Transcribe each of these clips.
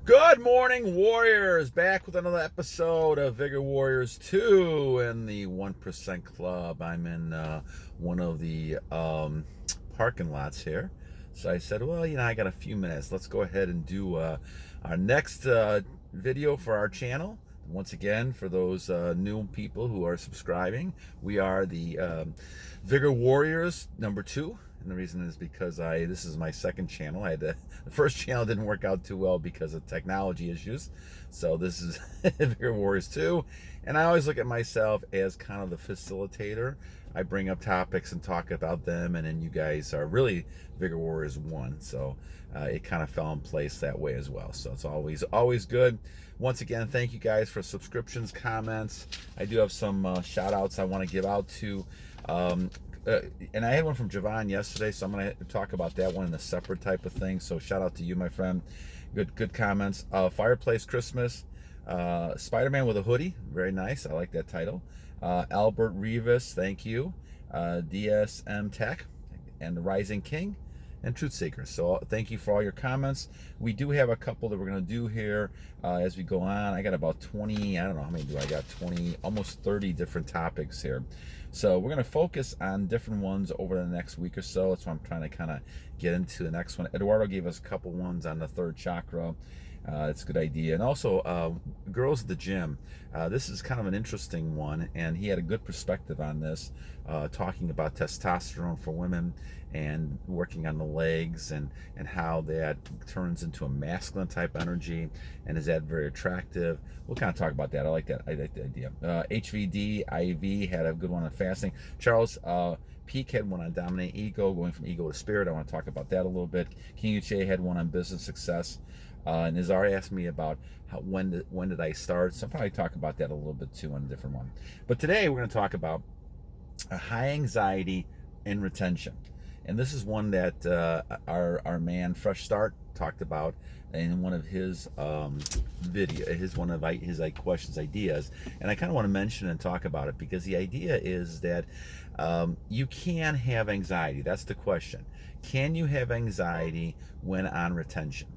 Good morning, Warriors. Back with another episode of Vigor Warriors 2 in the 1% Club. I'm in one of the parking lots here. So I said, well, I got a few minutes. Let's go ahead and do our next video for our channel. Once again, for those new people who are subscribing, we are the Vigor Warriors #2. And the reason is because this is my second channel. The first channel didn't work out too well because of technology issues. So this is Vigor Warriors 2. And I always look at myself as kind of the facilitator. I bring up topics and talk about them, and then you guys are really Vigor Warriors 1. So it kind of fell in place that way as well. So it's always good. Once again, thank you guys for subscriptions, comments. I do have some shout outs I want to give out to. And I had one from Javon yesterday, so I'm going to talk about that one in a separate type of thing. So shout out to you, my friend. Good comments. Fireplace Christmas. Spider-Man with a hoodie. Very nice. I like that title. Albert Rivas, thank you. DSM Tech and the Rising King and Truth Seekers. So thank you for all your comments. We do have a couple that we're going to do here as we go on. I got about 20, I don't know how many do I got, 20, almost 30 different topics here. So we're going to focus on different ones over the next week or so. That's why I'm trying to kind of get into the next one. Eduardo gave us a couple ones on the third chakra. It's a good idea. And also, girls at the gym. This is kind of an interesting one, and he had a good perspective on this, talking about testosterone for women and working on the legs and how that turns into a masculine type energy, and is that very attractive. We'll kind of talk about that. I like that. I like the idea. HVD, IV had a good one on fasting. Charles Peak had one on dominate ego, going from ego to spirit. I want to talk about that a little bit. King Uche had one on business success. And Nazar asked me about when did I start. So I'll probably talk about that a little bit too on a different one. But today we're going to talk about high anxiety and retention. And this is one that our man Fresh Start talked about in one of his his questions, ideas. And I kind of want to mention and talk about it because the idea is that you can have anxiety. That's the question. Can you have anxiety when on retention?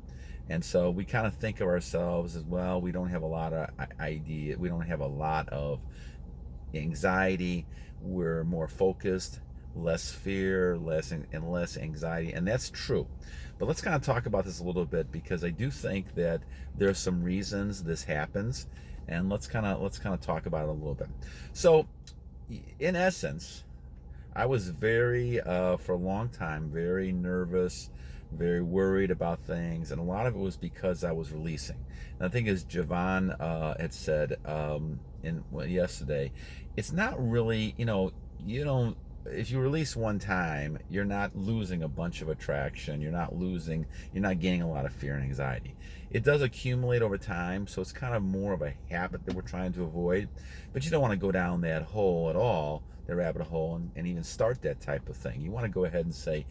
And so we kind of think of ourselves as, well, we don't have a lot of we don't have a lot of anxiety. We're more focused, less fear, less anxiety, and that's true. But let's kind of talk about this a little bit because I do think that there's some reasons this happens, and let's kind of talk about it a little bit. So, in essence, I was very for a long time very nervous, very worried about things, and a lot of it was because I was releasing. And I think, as Javon had said yesterday, it's not really, you don't. If you release one time, you're not losing a bunch of attraction. You're not gaining a lot of fear and anxiety. It does accumulate over time, so it's kind of more of a habit that we're trying to avoid. But you don't want to go down that hole at all, the rabbit hole, and even start that type of thing. You want to go ahead and say,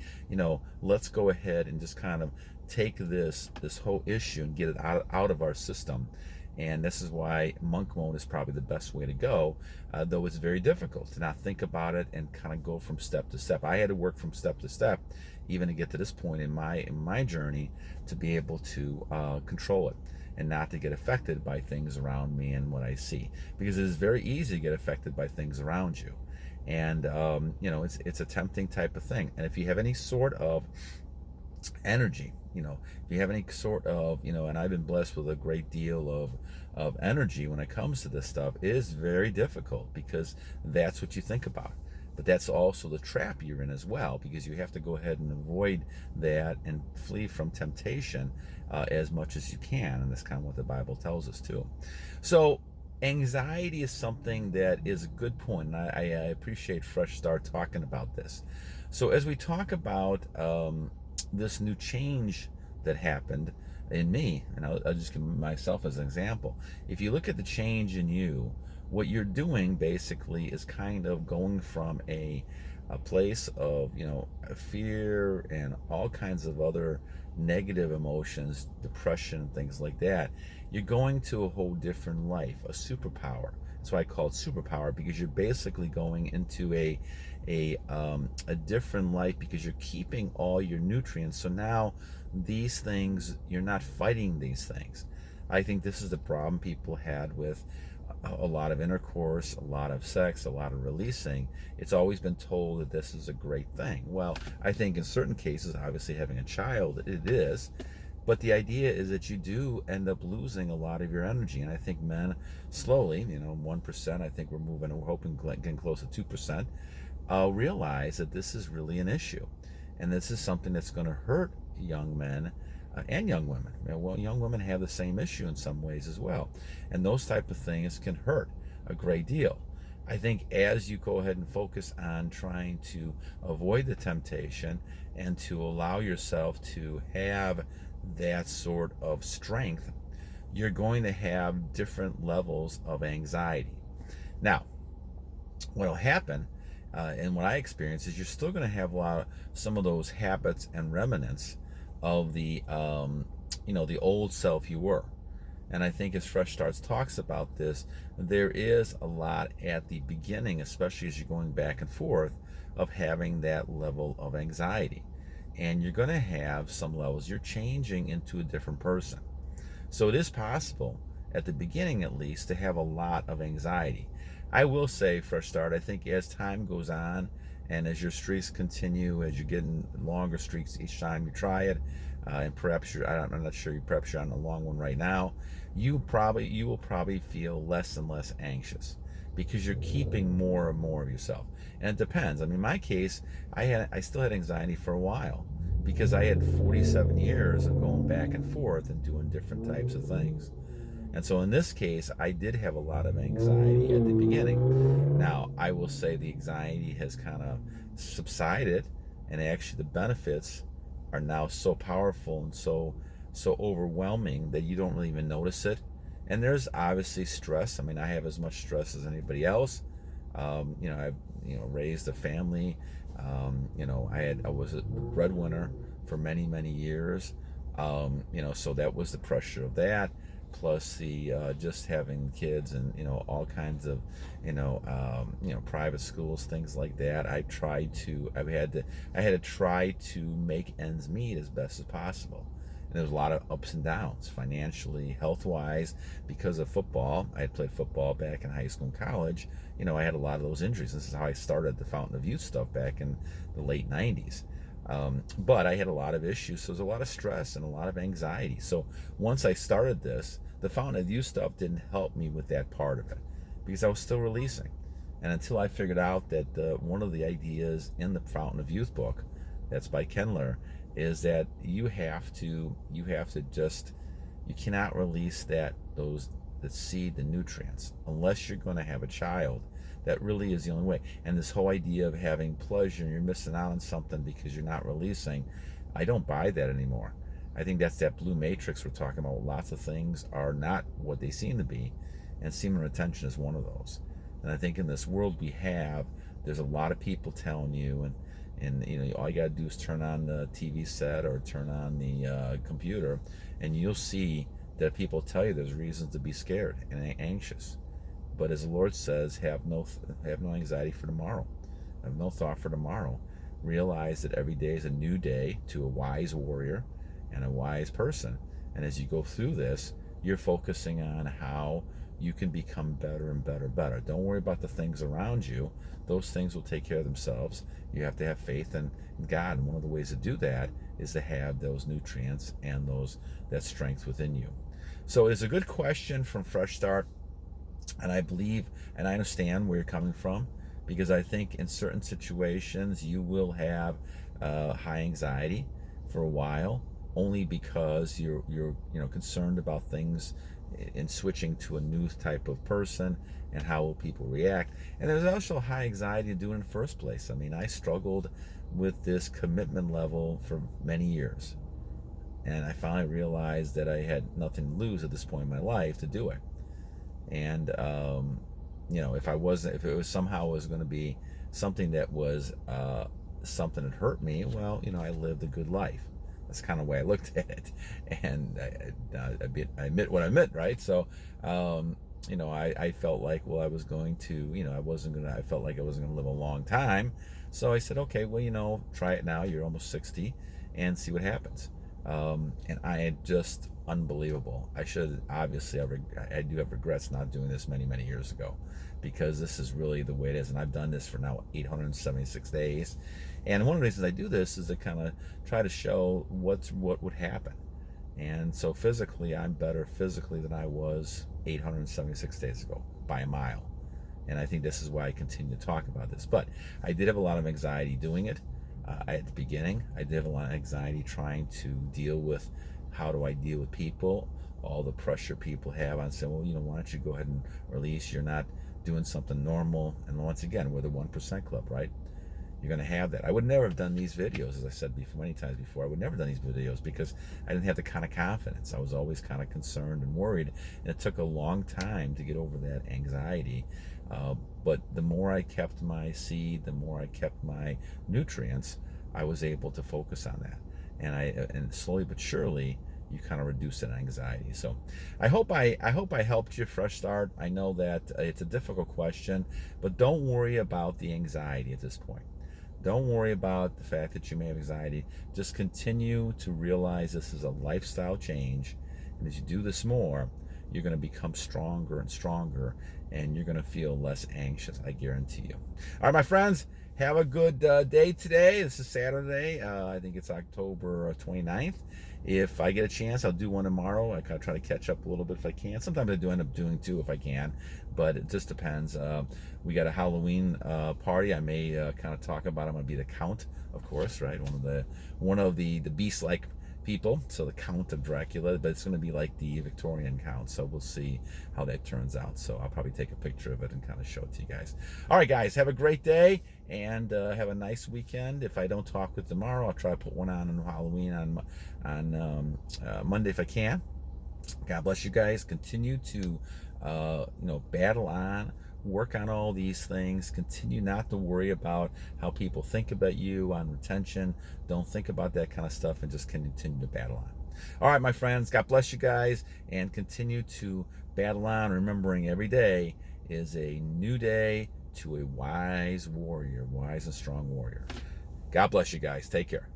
let's go ahead and just kind of take this whole issue and get it out of our system. And this is why monk mode is probably the best way to go, though it's very difficult to not think about it and kind of go from step to step. I had to work from step to step, even to get to this point in my journey, to be able to control it and not to get affected by things around me and what I see. Because it is very easy to get affected by things around you. And, it's a tempting type of thing. And if you have any sort of energy, if you have any sort of, and I've been blessed with a great deal of energy when it comes to this stuff, it is very difficult because that's what you think about. But that's also the trap you're in as well, because you have to go ahead and avoid that and flee from temptation as much as you can. And that's kind of what the Bible tells us too. So anxiety is something that is a good point, and I appreciate Fresh Start talking about this. So as we talk about this new change that happened in me, and I'll just give myself as an example. If you look at the change in you, what you're doing basically is kind of going from a place of fear and all kinds of other negative emotions, depression and things like that. You're going to a whole different life, a superpower. That's why I call it superpower, because you're basically going into a different life, because you're keeping all your nutrients. So now these things, you're not fighting these things. I think this is the problem people had with a lot of intercourse, a lot of sex, a lot of releasing. It's always been told that this is a great thing. Well, I think in certain cases, obviously having a child, it is. But the idea is that you do end up losing a lot of your energy. And I think men slowly, 1%, I think we're hoping getting close to 2%, realize that this is really an issue. And this is something that's going to hurt young men and young women. Well, young women have the same issue in some ways as well. And those type of things can hurt a great deal. I think as you go ahead and focus on trying to avoid the temptation and to allow yourself to have that sort of strength, you're going to have different levels of anxiety. Now, what will happen, and what I experience, is you're still going to have some of those habits and remnants of the the old self you were. And I think as Fresh Starts talks about this, there is a lot at the beginning, especially as you're going back and forth, of having that level of anxiety. And you're going to have some levels. You're changing into a different person. So it is possible, at the beginning at least, to have a lot of anxiety. I will say, Fresh Start, I think as time goes on, and as your streaks continue, as you're getting longer streaks each time you try it, and perhaps I'm not sure, perhaps you're on a long one right now, you will probably feel less and less anxious because you're keeping more and more of yourself. And it depends. I mean, in my case, I still had anxiety for a while because I had 47 years of going back and forth and doing different types of things. And so in this case, I did have a lot of anxiety at the beginning. Now, I will say the anxiety has kind of subsided, and actually the benefits are now so powerful and so overwhelming that you don't really even notice it. And there's obviously stress. I mean, I have as much stress as anybody else. I've raised a family. I was a breadwinner for many years. So that was the pressure of that, plus the just having kids and all kinds of private schools, things like that. I had to try to make ends meet as best as possible. And there was a lot of ups and downs, financially, health-wise, because of football. I had played football back in high school and college. I had a lot of those injuries. This is how I started the Fountain of Youth stuff back in the late 90s. But I had a lot of issues, so there was a lot of stress and a lot of anxiety. So once I started this, the Fountain of Youth stuff didn't help me with that part of it because I was still releasing. And until I figured out that one of the ideas in the Fountain of Youth book, that's by Kendler, is that you cannot release the seed, the nutrients, unless you're going to have a child. That really is the only way. And this whole idea of having pleasure and you're missing out on something because you're not releasing, I don't buy that anymore. I think that's that blue matrix we're talking about. Lots of things are not what they seem to be, and semen retention is one of those. And I think in this world there's a lot of people telling you, and all you got to do is turn on the TV set or turn on the computer, and you'll see that people tell you there's reasons to be scared and anxious. But as the Lord says, have no anxiety for tomorrow. Have no thought for tomorrow. Realize that every day is a new day to a wise warrior and a wise person. And as you go through this, you're focusing on how you can become better and better. Don't worry about the things around you. Those things will take care of themselves. You have to have faith in God. And one of the ways to do that is to have those nutrients and that strength within you. So it's a good question from Fresh Start. And I believe, and I understand where you're coming from, because I think in certain situations you will have high anxiety for a while, only because you're concerned about things in switching to a new type of person and how will people react. And there's also high anxiety to do it in the first place. I mean, I struggled with this commitment level for many years, and I finally realized that I had nothing to lose at this point in my life to do it. And if it was somehow going to be something that was something that hurt me, well, I lived a good life. That's kind of the way I looked at it, and I admit what I admit, right? So I felt like, well, I was going to, I felt like I wasn't going to live a long time. So I said, okay, well, try it now. You're almost 60, and see what happens. And I am just unbelievable. I should obviously I do have regrets not doing this many years ago, because this is really the way it is, and I've done this for now 876 days. And one of the reasons I do this is to kind of try to show what would happen. And so physically, I'm better physically than I was 876 days ago by a mile. And I think this is why I continue to talk about this. But I did have a lot of anxiety doing it. At the beginning, I did have a lot of anxiety trying to deal with, how do I deal with people, all the pressure people have on saying, well, why don't you go ahead and release, you're not doing something normal. And once again, we're the 1% club, right? You're going to have that. I would never have done these videos, as I said before, many times before. I would never have done these videos because I didn't have the kind of confidence. I was always kind of concerned and worried, and it took a long time to get over that anxiety. But the more I kept my seed, the more I kept my nutrients, I was able to focus on that. And slowly but surely, you kind of reduce that anxiety. So I hope I helped you. Fresh start. I know that it's a difficult question, but don't worry about the anxiety at this point. Don't worry about the fact that you may have anxiety. Just continue to realize this is a lifestyle change. And as you do this more, you're going to become stronger and stronger, and you're going to feel less anxious, I guarantee you. All right, my friends, have a good day today. This is Saturday. I think it's October 29th. If I get a chance, I'll do one tomorrow. I try to catch up a little bit if I can. Sometimes I do end up doing two if I can, but it just depends. We got a Halloween party. I may kind of talk about. I'm going to be the Count, of course, right? One of the beast-like people, so the Count of Dracula, but it's going to be like the Victorian Count, so we'll see how that turns out. So I'll probably take a picture of it and kind of show it to you guys. All right, guys, have a great day, and have a nice weekend. If I don't talk with tomorrow, I'll try to put one on Halloween on Monday if I can. God bless you guys. Continue to battle on, work on all these things. Continue not to worry about how people think about you on retention. Don't think about that kind of stuff, and just continue to battle on. All right, my friends, God bless you guys, and continue to battle on, remembering every day is a new day to a wise warrior, wise and strong warrior. God bless you guys. Take care.